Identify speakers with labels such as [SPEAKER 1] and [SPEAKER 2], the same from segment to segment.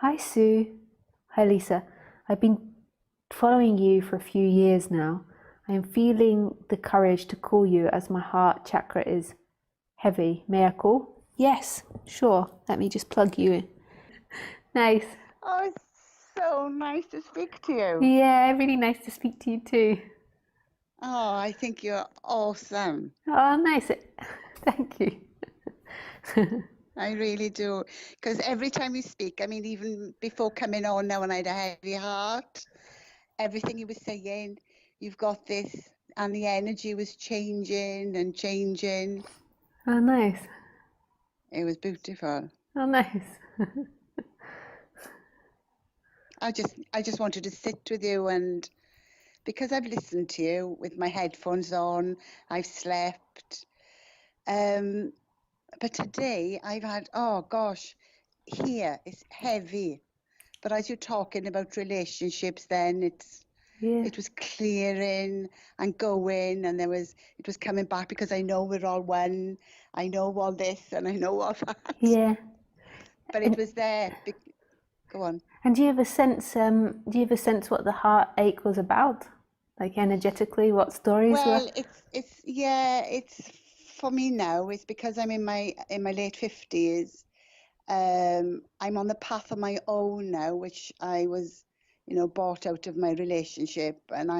[SPEAKER 1] Hi, Sue. Hi, Lisa. I've been following you for a few years now. I am feeling the courage to call you as my heart chakra is heavy. May I call? Yes, sure. Let me just plug you in. Nice.
[SPEAKER 2] Oh, it's so nice to speak to you.
[SPEAKER 1] Yeah, really nice to speak to you too.
[SPEAKER 2] Oh, I think you're awesome.
[SPEAKER 1] Oh, nice. Thank you.
[SPEAKER 2] I really do. Because every time you speak, I mean, even before coming on now when I had a heavy heart, everything you were saying, you've got this, and the energy was changing and changing.
[SPEAKER 1] Oh, nice.
[SPEAKER 2] It was beautiful.
[SPEAKER 1] Oh, nice.
[SPEAKER 2] I just wanted to sit with you, and because I've listened to you with my headphones on, I've slept. But today I've had, oh gosh, here it's heavy. But as you're talking about relationships, then
[SPEAKER 1] Yeah.
[SPEAKER 2] it was clearing and going, and it was coming back because I know we're all one. I know all this and I know all that.
[SPEAKER 1] Yeah.
[SPEAKER 2] But it
[SPEAKER 1] And
[SPEAKER 2] was there. Go on.
[SPEAKER 1] and do you have a sense? Do you have a sense what the heartache was about? Like energetically, what stories were?
[SPEAKER 2] Well, it's for me now. It's because I'm in my late 50s. I'm on the path of my own now, which I was, bought out of my relationship, and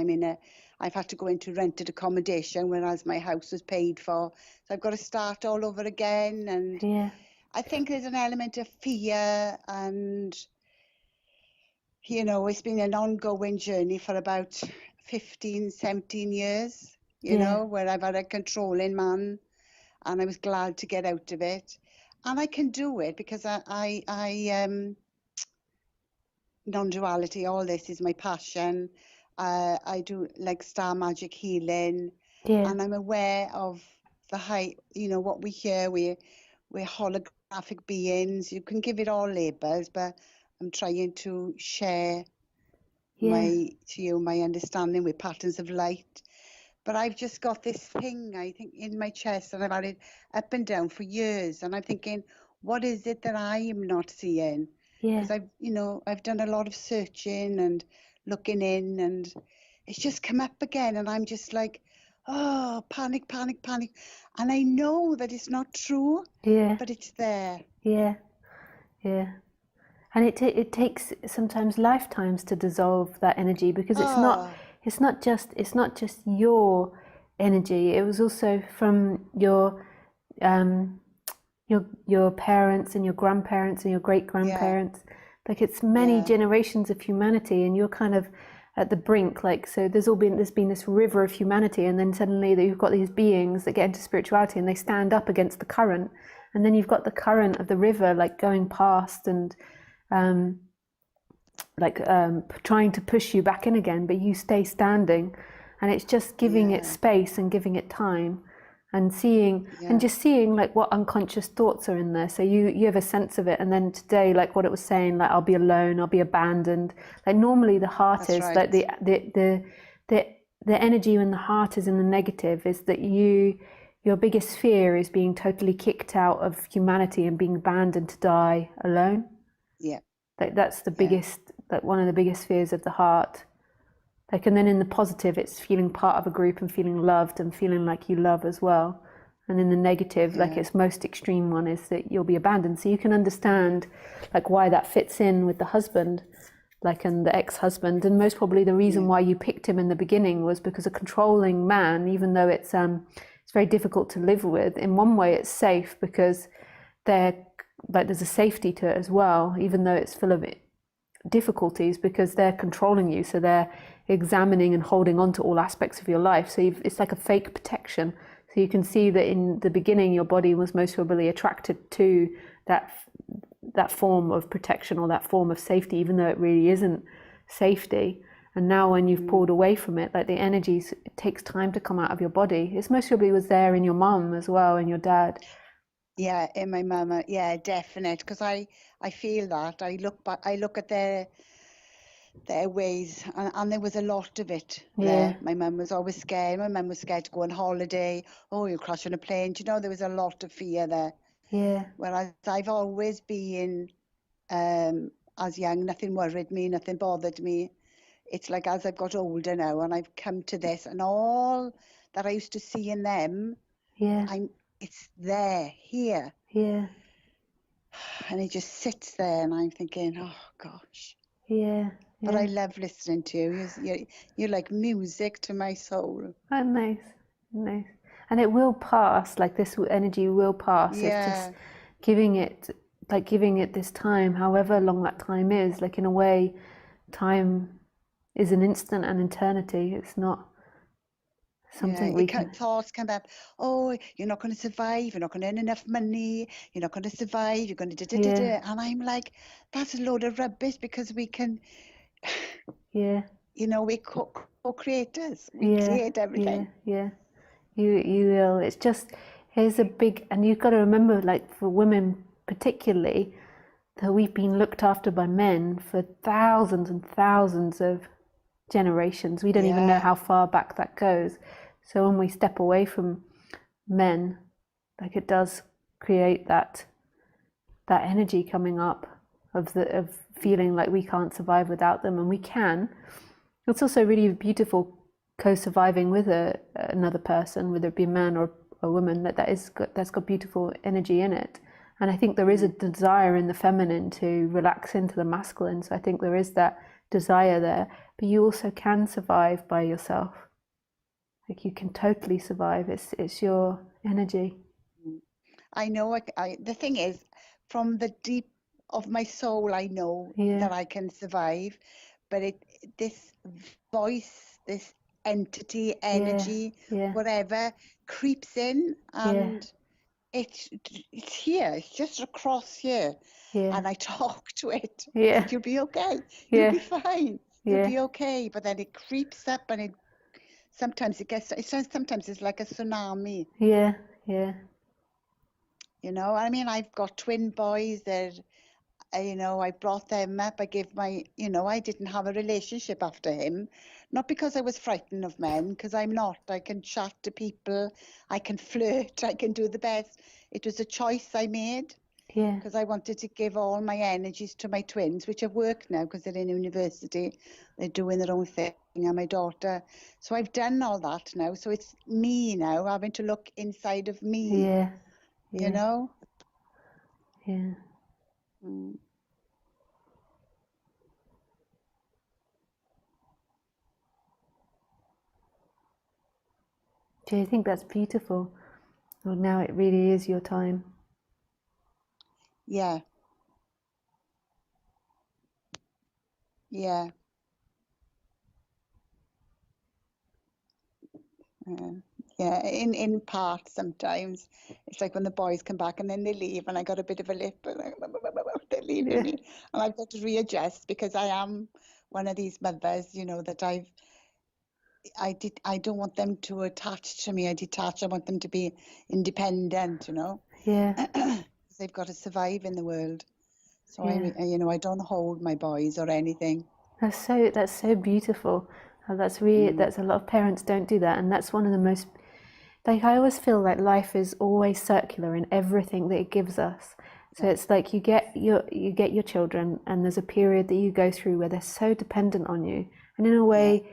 [SPEAKER 2] I've had to go into rented accommodation, whereas my house was paid for. So I've got to start all over again, and
[SPEAKER 1] Yeah.
[SPEAKER 2] I think there's an element of fear, and it's been an ongoing journey for about 15, 17 years,
[SPEAKER 1] Yeah.
[SPEAKER 2] where I've had a controlling man, and I was glad to get out of it. And I can do it because I non-duality, all this is my passion. I do like star magic healing,
[SPEAKER 1] Yeah.
[SPEAKER 2] and I'm aware of the height, what we hear. We're holographic beings. You can give it all labels, but I'm trying to share
[SPEAKER 1] Yeah.
[SPEAKER 2] my understanding with patterns of light. But I've just got this thing, I think, in my chest, and I've had it up and down for years. And I'm thinking, what is it that I am not seeing?
[SPEAKER 1] Yeah.
[SPEAKER 2] Because I've done a lot of searching and looking in, and it's just come up again. And I'm just like, oh, panic, panic, panic. And I know that it's not true,
[SPEAKER 1] Yeah.
[SPEAKER 2] but it's there.
[SPEAKER 1] Yeah. Yeah. And it takes sometimes lifetimes to dissolve that energy because
[SPEAKER 2] Oh,
[SPEAKER 1] it's not just your energy. It was also from um, your parents and your grandparents and your great
[SPEAKER 2] yeah,
[SPEAKER 1] grandparents. Like it's many
[SPEAKER 2] yeah,
[SPEAKER 1] generations of humanity, and you're kind of at the brink. Like so, there's been this river of humanity, and then suddenly you've got these beings that get into spirituality and they stand up against the current, and then you've got the current of the river like going past and um, trying to push you back in again, but you stay standing, and it's just giving it
[SPEAKER 2] yeah,
[SPEAKER 1] space and giving it time, and seeing and
[SPEAKER 2] yeah,
[SPEAKER 1] just seeing like what unconscious thoughts are in there. So you have a sense of it, and then today, like what it was saying, like I'll be alone, I'll be abandoned. Like normally the heart
[SPEAKER 2] that's
[SPEAKER 1] is like
[SPEAKER 2] right.
[SPEAKER 1] the the energy in the heart is in the negative. Is that your biggest fear is being totally kicked out of humanity and being abandoned to die alone.
[SPEAKER 2] Yeah,
[SPEAKER 1] Like that's the
[SPEAKER 2] yeah,
[SPEAKER 1] biggest, like one of the biggest fears of the heart. Like, and then in the positive, it's feeling part of a group and feeling loved and feeling like you love as well. And in the negative, like
[SPEAKER 2] yeah,
[SPEAKER 1] its most extreme one is that you'll be abandoned. So you can understand like why that fits in with the husband, like and the ex-husband. And most probably the reason
[SPEAKER 2] yeah,
[SPEAKER 1] why you picked him in the beginning was because a controlling man, even though it's very difficult to live with, in one way it's safe because they're like there's a safety to it as well, even though it's full of difficulties because they're controlling you. So they're examining and holding on to all aspects of your life. So it's like a fake protection. So you can see that in the beginning, your body was most probably attracted to that that form of protection or that form of safety, even though it really isn't safety. And now when you've pulled away from it, like the energies, it takes time to come out of your body. It's most probably was there in your mum as well and your dad.
[SPEAKER 2] yeah. In my mama, yeah, definite. Because I feel that I look back, I look at their ways, and there was a lot of it
[SPEAKER 1] Yeah,
[SPEAKER 2] there. My mum was always scared. My mum was scared to go on holiday. Oh, you'll crash on a plane. Do you know, there was a lot of fear there.
[SPEAKER 1] yeah,
[SPEAKER 2] Whereas I've always been, um, as young, nothing worried me, nothing bothered me. It's like as I've got older now and I've come to this, and all that I used to see in them,
[SPEAKER 1] Yeah.
[SPEAKER 2] it's there, here.
[SPEAKER 1] Yeah.
[SPEAKER 2] And it just sits there and I'm thinking, oh gosh.
[SPEAKER 1] Yeah.
[SPEAKER 2] But I
[SPEAKER 1] Yeah.
[SPEAKER 2] love listening to you. You're like music to my soul.
[SPEAKER 1] Oh, nice. Nice. And it will pass, like this energy will pass. It's just
[SPEAKER 2] Yeah,
[SPEAKER 1] giving it, like giving it this time, however long that time is. Like in a way, time is an instant and eternity. It's not
[SPEAKER 2] yeah.
[SPEAKER 1] something we can.
[SPEAKER 2] Thoughts come up. Oh, you're not going to survive. You're not going to earn enough money. You're not going to survive. You're going to
[SPEAKER 1] Yeah.
[SPEAKER 2] And I'm like, that's a load of rubbish because we can,
[SPEAKER 1] Yeah.
[SPEAKER 2] we co-creators. We
[SPEAKER 1] Yeah.
[SPEAKER 2] create
[SPEAKER 1] Yeah.
[SPEAKER 2] everything.
[SPEAKER 1] Yeah. You will. It's just here's a big, and you've got to remember, like for women particularly, that we've been looked after by men for thousands and thousands of generations. We don't even know
[SPEAKER 2] Yeah,
[SPEAKER 1] how far back that goes. So when we step away from men, like it does create that energy coming up of feeling like we can't survive without them, and we can. It's also really beautiful co-surviving with another person, whether it be a man or a woman. That's got beautiful energy in it. And I think there is a desire in the feminine to relax into the masculine. So I think there is that desire there. But you also can survive by yourself. Like you can totally survive. It's your energy.
[SPEAKER 2] I know. The thing is, from the deep of my soul, I know
[SPEAKER 1] Yeah.
[SPEAKER 2] that I can survive. But this voice, this entity, energy,
[SPEAKER 1] Yeah.
[SPEAKER 2] whatever, creeps in,
[SPEAKER 1] Yeah.
[SPEAKER 2] and it's here. It's just across here,
[SPEAKER 1] Yeah.
[SPEAKER 2] and I talk to it.
[SPEAKER 1] Yeah.
[SPEAKER 2] You'll be okay. You'll
[SPEAKER 1] Yeah.
[SPEAKER 2] be fine. You'll
[SPEAKER 1] Yeah.
[SPEAKER 2] be okay. But then it creeps up, and sometimes sometimes it's like a tsunami.
[SPEAKER 1] Yeah. Yeah.
[SPEAKER 2] I mean, I've got twin boys that, I brought them up. I didn't have a relationship after him, not because I was frightened of men, because I'm not. I can chat to people, I can flirt, I can do the best. It was a choice I made
[SPEAKER 1] Yeah.
[SPEAKER 2] because I wanted to give all my energies to my twins, which have worked now because they're in university. They're doing their own thing, and my daughter. So I've done all that now. So it's me now having to look inside of me,
[SPEAKER 1] Yeah.
[SPEAKER 2] you know?
[SPEAKER 1] Yeah.
[SPEAKER 2] Mm.
[SPEAKER 1] Do you think that's beautiful? Well, now it really is your time.
[SPEAKER 2] Yeah. Yeah. Yeah, in part sometimes. It's like when the boys come back and then they leave and I got a bit of a lip and they're leaving
[SPEAKER 1] Yeah.
[SPEAKER 2] me. And I've got to readjust because I am one of these mothers, that I don't want them to attach to me. I want them to be independent,
[SPEAKER 1] Yeah.
[SPEAKER 2] because they've got to survive in the world. So
[SPEAKER 1] Yeah.
[SPEAKER 2] I don't hold my boys or anything.
[SPEAKER 1] That's so beautiful. That's a lot of parents don't do that, and that's one of the most, like, I always feel like life is always circular in everything that it gives us. So
[SPEAKER 2] Yeah.
[SPEAKER 1] it's like you get your children, and there's a period that you go through where they're so dependent on you, and in a way,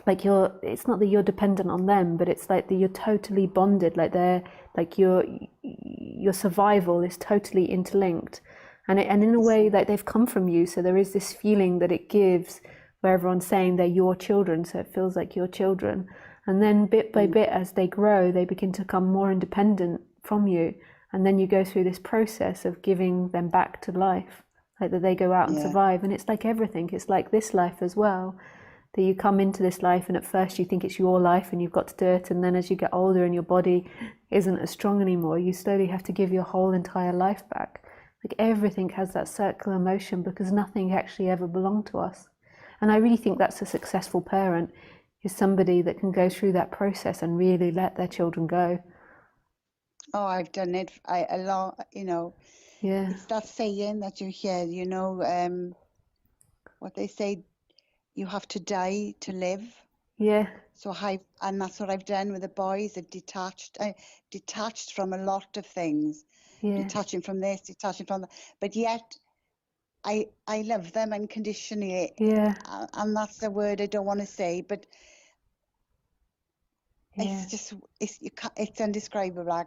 [SPEAKER 1] like it's not that you're dependent on them, but it's like that you're totally bonded. Like they're like your survival is totally interlinked, and in a way, like they've come from you. So there is this feeling that it gives, where everyone's saying they're your children, so it feels like your children. And then bit by bit, as they grow, they begin to become more independent from you, and then you go through this process of giving them back to life, like that they go out and survive. And it's like everything. It's like this life as well, that you come into this life and at first you think it's your life and you've got to do it, and then as you get older and your body isn't as strong anymore, you slowly have to give your whole entire life back. Like everything has that circular motion because nothing actually ever belonged to us. And I really think that's a successful parent, is somebody that can go through that process and really let their children go.
[SPEAKER 2] Oh, I've done it a lot,
[SPEAKER 1] Yeah.
[SPEAKER 2] It's that saying that you hear, what they say, you have to die to live.
[SPEAKER 1] Yeah.
[SPEAKER 2] So and that's what I've done with the boys. I've detached from a lot of things,
[SPEAKER 1] Yeah.
[SPEAKER 2] detaching from this, detaching from that. But yet I love them unconditionally.
[SPEAKER 1] Yeah.
[SPEAKER 2] And that's the word I don't want to say, but
[SPEAKER 1] Yeah.
[SPEAKER 2] it's indescribable.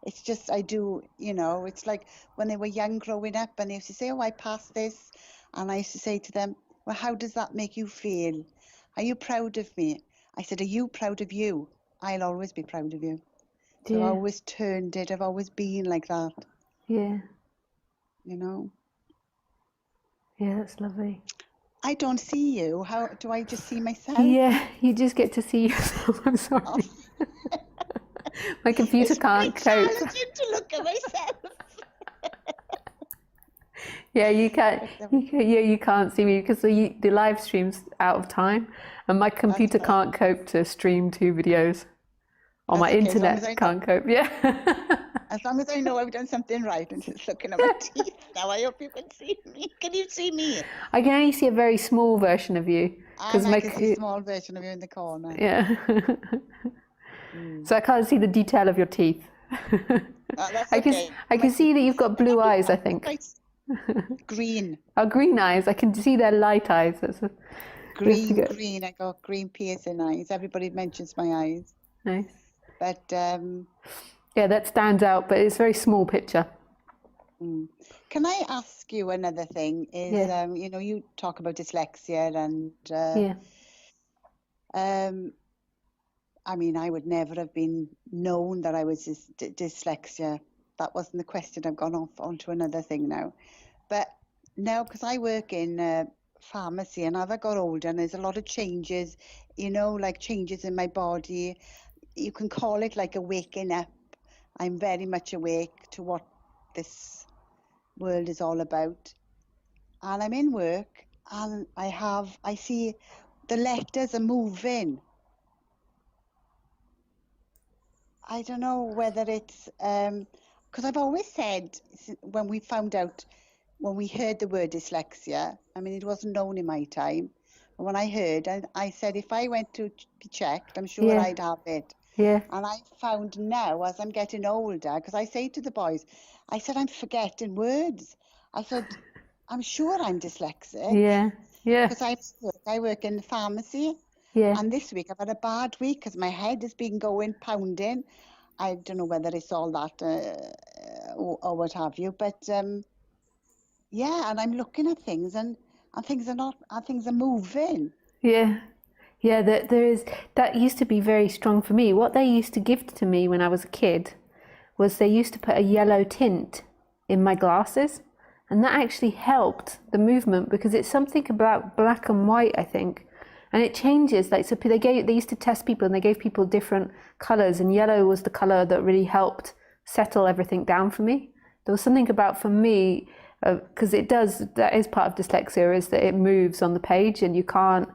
[SPEAKER 2] It's just, I do, it's like when they were young growing up and they used to say, oh, I passed this. And I used to say to them, well, how does that make you feel? Are you proud of me? I said, are you proud of you? I'll always be proud of you. So I've
[SPEAKER 1] Yeah.
[SPEAKER 2] always turned it. I've always been like that,
[SPEAKER 1] Yeah. Yeah, that's lovely.
[SPEAKER 2] I don't see you. How do I just see myself?
[SPEAKER 1] Yeah, you just get to see yourself. I'm sorry.
[SPEAKER 2] Oh,
[SPEAKER 1] My computer
[SPEAKER 2] it's very
[SPEAKER 1] can't cope.
[SPEAKER 2] challenging to look at myself.
[SPEAKER 1] Yeah, you can't. You can't see me because the live stream's out of time, and my computer
[SPEAKER 2] That's fine.
[SPEAKER 1] can't cope to stream 2 videos, or my
[SPEAKER 2] That's okay, as long as I
[SPEAKER 1] internet
[SPEAKER 2] know.
[SPEAKER 1] can't cope. Yeah.
[SPEAKER 2] As long as I know I've done something right and just looking at my teeth now. I hope you can see me. Can you see me?
[SPEAKER 1] I can only see a very small version of you
[SPEAKER 2] And I can see a small version of you in the corner.
[SPEAKER 1] Yeah. So I can't see the detail of your teeth.
[SPEAKER 2] That's okay.
[SPEAKER 1] I can see that you've got blue eyes, I think.
[SPEAKER 2] Green.
[SPEAKER 1] Oh, green eyes. I can see their light eyes.
[SPEAKER 2] Green. I got green piercing eyes. Everybody mentions my eyes.
[SPEAKER 1] Nice.
[SPEAKER 2] But
[SPEAKER 1] yeah, that stands out, but it's a very small picture.
[SPEAKER 2] Can I ask you another thing? Is you talk about dyslexia and I mean, I would never have been known that I was dyslexia. That wasn't the question. I've gone off onto another thing now. But now, because I work in pharmacy, and as I got older, and there's a lot of changes, like changes in my body. You can call it like a waking up. I'm very much awake to what this world is all about. And I'm in work, and I see the letters are moving. I don't know whether it's because I've always said when we heard the word dyslexia, I mean, it wasn't known in my time. And when I heard, I said, if I went to be checked, I'm sure I'd have it.
[SPEAKER 1] Yeah.
[SPEAKER 2] And I found now, as I'm getting older, because I say to the boys, I said, I'm forgetting words. I said, I'm sure I'm dyslexic.
[SPEAKER 1] Yeah. Yeah.
[SPEAKER 2] Because I work in the pharmacy.
[SPEAKER 1] Yeah.
[SPEAKER 2] And this week I've had a bad week because my head has been going pounding. I don't know whether it's all that or what have you, but yeah, and I'm looking at things and things are moving.
[SPEAKER 1] Yeah. Yeah, that used to be very strong for me. What they used to give to me when I was a kid was they used to put a yellow tint in my glasses, and that actually helped the movement because it's something about black and white, I think. And it changes, like, so they used to test people and they gave people different colours, and yellow was the colour that really helped settle everything down for me. There was something about, for me, because that is part of dyslexia, is that it moves on the page and you can't,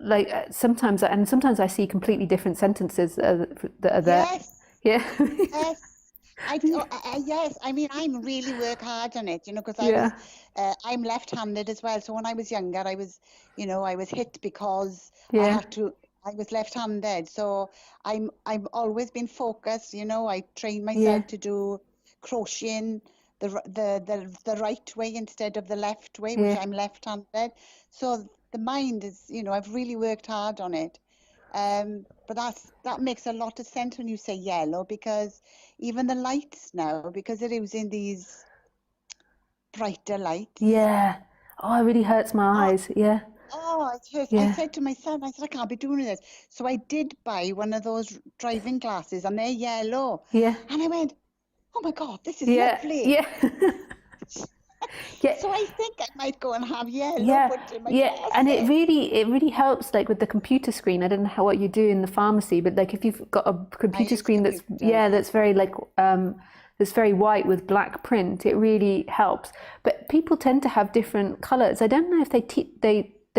[SPEAKER 1] like, sometimes I see completely different sentences that are there.
[SPEAKER 2] Yes.
[SPEAKER 1] Yeah.
[SPEAKER 2] Yes. Yes, I mean, I really work hard on it, because I'm left-handed as well. So when I was younger, I was hit because I was left-handed. So I've always been focused. I trained myself to do crocheting the right way instead of the left way, which I'm left-handed. So the mind is, I've really worked hard on it. But that makes a lot of sense when you say yellow, because even the lights now, because they're using these brighter lights.
[SPEAKER 1] Yeah. Oh, it really hurts my eyes. Yeah.
[SPEAKER 2] Oh, it hurts. I said to my son, I can't be doing this. So I did buy one of those driving glasses, and they're yellow.
[SPEAKER 1] Yeah.
[SPEAKER 2] And I went, oh my God, this is lovely.
[SPEAKER 1] Yeah.
[SPEAKER 2] Yeah. So I think I might go and have yellow put in my glasses.
[SPEAKER 1] And it really helps, like with the computer screen. I don't know what you do in the pharmacy, but like if you've got a computer screen that's very like that's very white with black print, it really helps. But people tend to have different colors. I don't know if they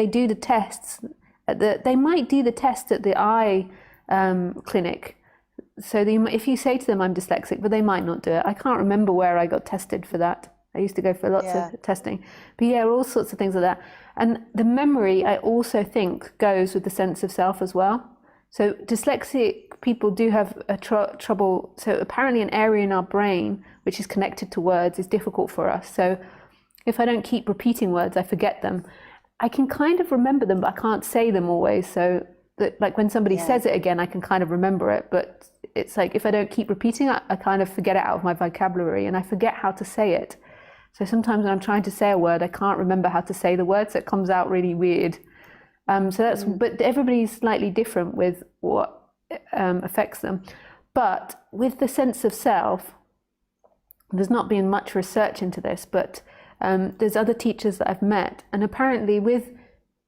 [SPEAKER 1] do the tests they might do the test at the eye clinic. So if you say to them I'm dyslexic, but they might not do it. I can't remember where I got tested for that. I used to go for lots of testing. But yeah, all sorts of things like that. And the memory, I also think, goes with the sense of self as well. So dyslexic people do have a trouble. So apparently an area in our brain, which is connected to words, is difficult for us. So if I don't keep repeating words, I forget them. I can kind of remember them, but I can't say them always. So that, like, when somebody
[SPEAKER 2] Yeah.
[SPEAKER 1] says it again, I can kind of remember it. But it's like if I don't keep repeating it, I kind of forget it out of my vocabulary, and I forget how to say it. So sometimes when I'm trying to say a word, I can't remember how to say the word, so it comes out really weird. So that's, but everybody's slightly different with what affects them. But with the sense of self, there's not been much research into this, but there's other teachers that I've met, and apparently with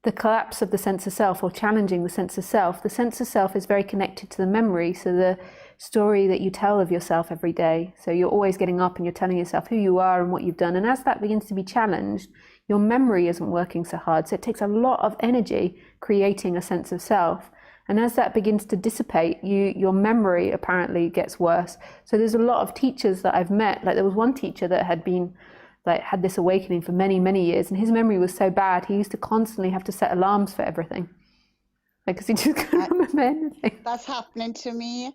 [SPEAKER 1] the collapse of the sense of self, or challenging the sense of self is very connected to the memory. So the story that you tell of yourself every day. So you're always getting up and you're telling yourself who you are and what you've done. And as that begins to be challenged, your memory isn't working so hard. So it takes a lot of energy creating a sense of self. And as that begins to dissipate, your memory apparently gets worse. So there's a lot of teachers that I've met. Like there was one teacher that had been had this awakening for many, many years, and his memory was so bad he used to constantly have to set alarms for everything, because he just couldn't remember anything.
[SPEAKER 2] That's happening to me.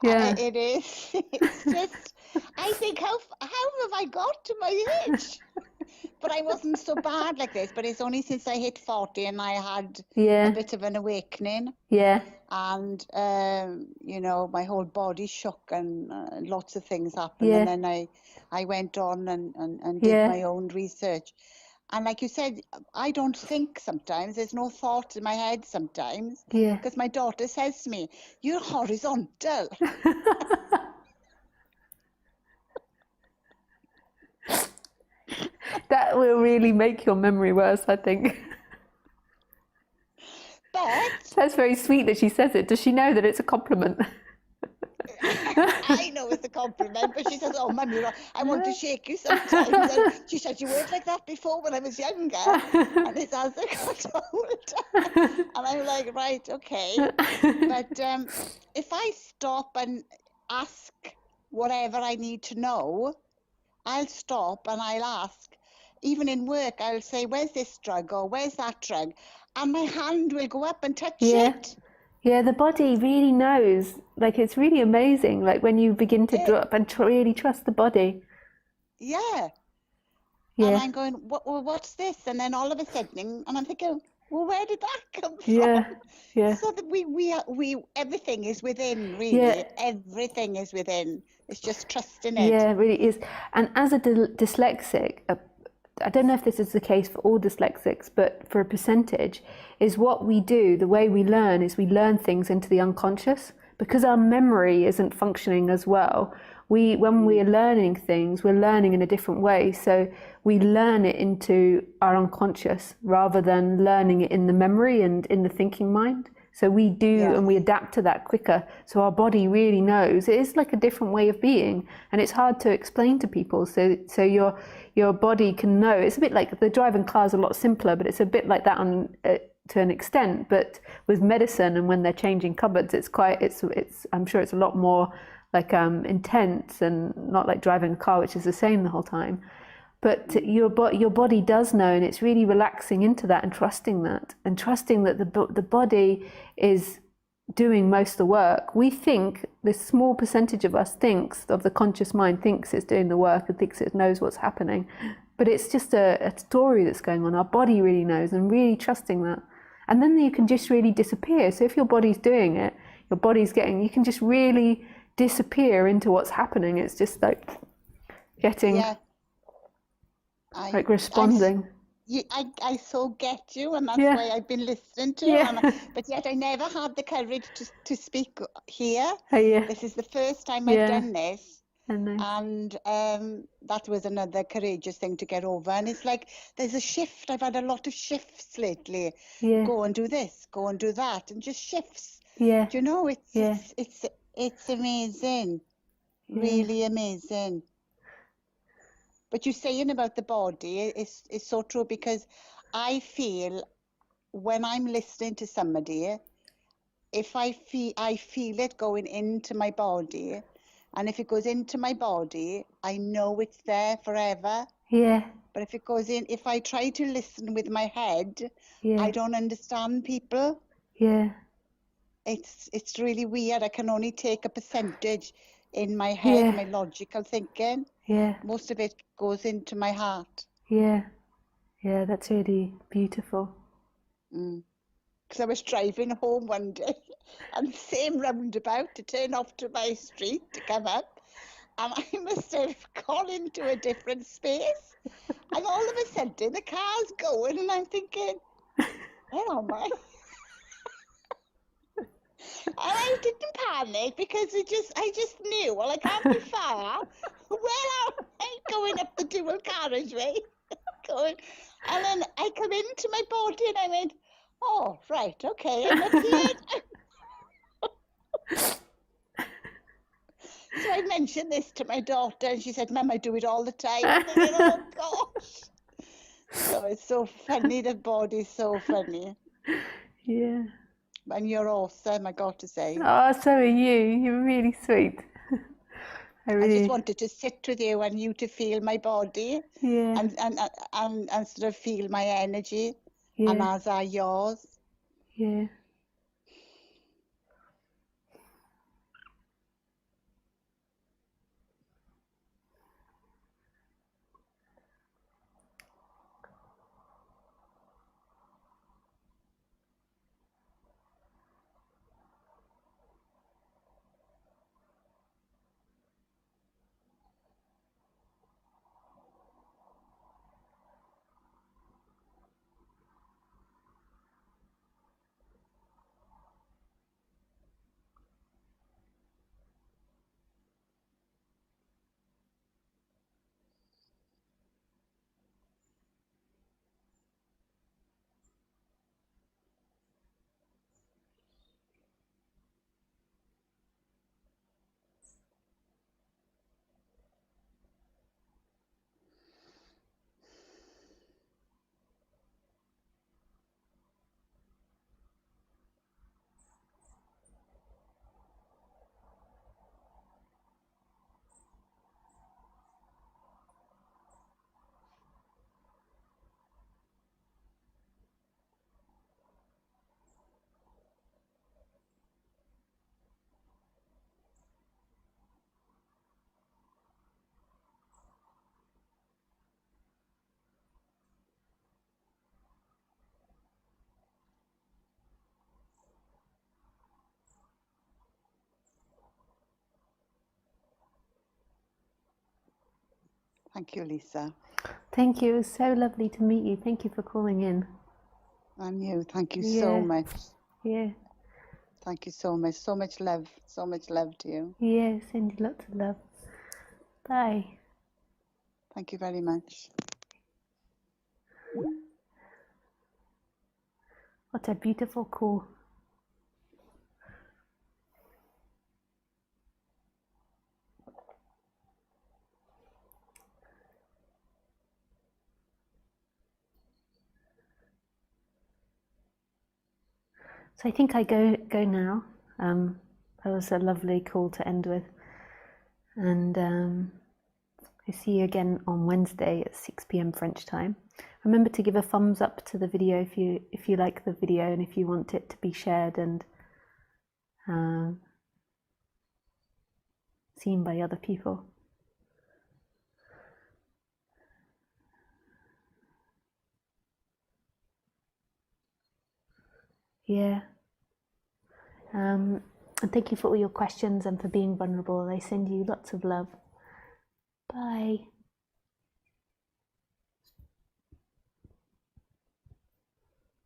[SPEAKER 1] Yeah.
[SPEAKER 2] It is. It's just, I think, how have I got to my age? But I wasn't so bad like this. But it's only since I hit 40 and I had a bit of an awakening.
[SPEAKER 1] Yeah.
[SPEAKER 2] And my whole body shook, and lots of things happened.
[SPEAKER 1] Yeah.
[SPEAKER 2] And then I went on and did my own research. And like you said, I don't think sometimes. There's no thought in my head sometimes.
[SPEAKER 1] Yeah.
[SPEAKER 2] Because my daughter says to me, "You're horizontal."
[SPEAKER 1] That will really make your memory worse, I think.
[SPEAKER 2] But
[SPEAKER 1] that's very sweet that she says it. Does she know that it's a compliment?
[SPEAKER 2] I know it's a compliment, but she says, "Oh, Mummy, I want to shake you sometimes." And she said, "You weren't like that before when I was younger." And it's as I got older. And I'm like, right, okay. But if I stop and ask whatever I need to know, I'll stop and I'll ask. Even in work, I'll say, "Where's this drug?" or "Where's that drug?" And my hand will go up and touch it.
[SPEAKER 1] Yeah, the body really knows. Like, it's really amazing. Like, when you begin to drop and really trust the body.
[SPEAKER 2] Yeah. And I'm going, what's this? And then all of a sudden, and I'm thinking, well, where did that come from?
[SPEAKER 1] Yeah.
[SPEAKER 2] So that we everything is within, really. Yeah. Everything is within. It's just trusting it.
[SPEAKER 1] Yeah, it really is. And as a dyslexic, I don't know if this is the case for all dyslexics, but for a percentage, is what we do, the way we learn, is we learn things into the unconscious. Because our memory isn't functioning as well, when we are learning things, we're learning in a different way. So we learn it into our unconscious rather than learning it in the memory and in the thinking mind. So we do, and we adapt to that quicker. So our body really knows. It is like a different way of being, and it's hard to explain to people. So your body can know. It's a bit like the driving car is a lot simpler, but it's a bit like that to an extent. But with medicine and when they're changing cupboards, it's I'm sure it's a lot more like intense, and not like driving a car, which is the same the whole time. But your body does know, and it's really relaxing into that and trusting that the body is doing most of the work. We think, this small percentage of us thinks, of the conscious mind, thinks it's doing the work and thinks it knows what's happening. But it's just a story that's going on. Our body really knows, and really trusting that. And then you can just really disappear. So if your body's doing it, you can just really disappear into what's happening. It's just like getting... like responding.
[SPEAKER 2] I so get you, and that's why I've been listening to you. But yet I never had the courage to speak here. This is the first time I've done this. And that was another courageous thing to get over. And it's like there's a shift. I've had a lot of shifts lately. Go and do this, go and do that, and just shifts. Do you know, it's amazing. Really amazing. But you're saying about the body is so true, because I feel when I'm listening to somebody, if I feel it going into my body, and if it goes into my body, I know it's there forever. But if it goes in, if I try to listen with my head, I don't understand people. It's really weird. I can only take a percentage in my head, my logical thinking. Most of it goes into my heart.
[SPEAKER 1] Yeah, yeah, that's really beautiful.
[SPEAKER 2] Because I was driving home one day on the same roundabout to turn off to my street to come up, and I must have gone into a different space. And all of a sudden, the car's going, and I'm thinking, where am I? And I didn't panic because I just knew, well, I can't be far. Where am I? Going up the dual carriageway? Going, and then I come into my body and I went, oh, right, okay, I'm up here. So I mentioned this to my daughter and she said, Mum, I do it all the time. I'm thinking, oh, gosh. So it's so funny, the body's so funny.
[SPEAKER 1] Yeah.
[SPEAKER 2] And you're awesome, I got to say.
[SPEAKER 1] Oh, so are you. You're really sweet.
[SPEAKER 2] I just wanted to sit with you and you to feel my body,
[SPEAKER 1] yeah,
[SPEAKER 2] and sort of feel my energy, and
[SPEAKER 1] yeah,
[SPEAKER 2] as are yours.
[SPEAKER 1] yeah.
[SPEAKER 2] Thank you, Lisa.
[SPEAKER 1] Thank you. It was so lovely to meet you. Thank you for calling in.
[SPEAKER 2] And you, thank you so much.
[SPEAKER 1] Yeah.
[SPEAKER 2] Thank you so much. So much love to you.
[SPEAKER 1] Yeah, send you lots of love. Bye.
[SPEAKER 2] Thank you very much.
[SPEAKER 1] What a beautiful call. So I think I go now. That was a lovely call to end with. And I see you again on Wednesday at 6 p.m. French time. Remember to give a thumbs up to the video if you like the video and if you want it to be shared and seen by other people. Yeah. And thank you for all your questions and for being vulnerable. I send you lots of love.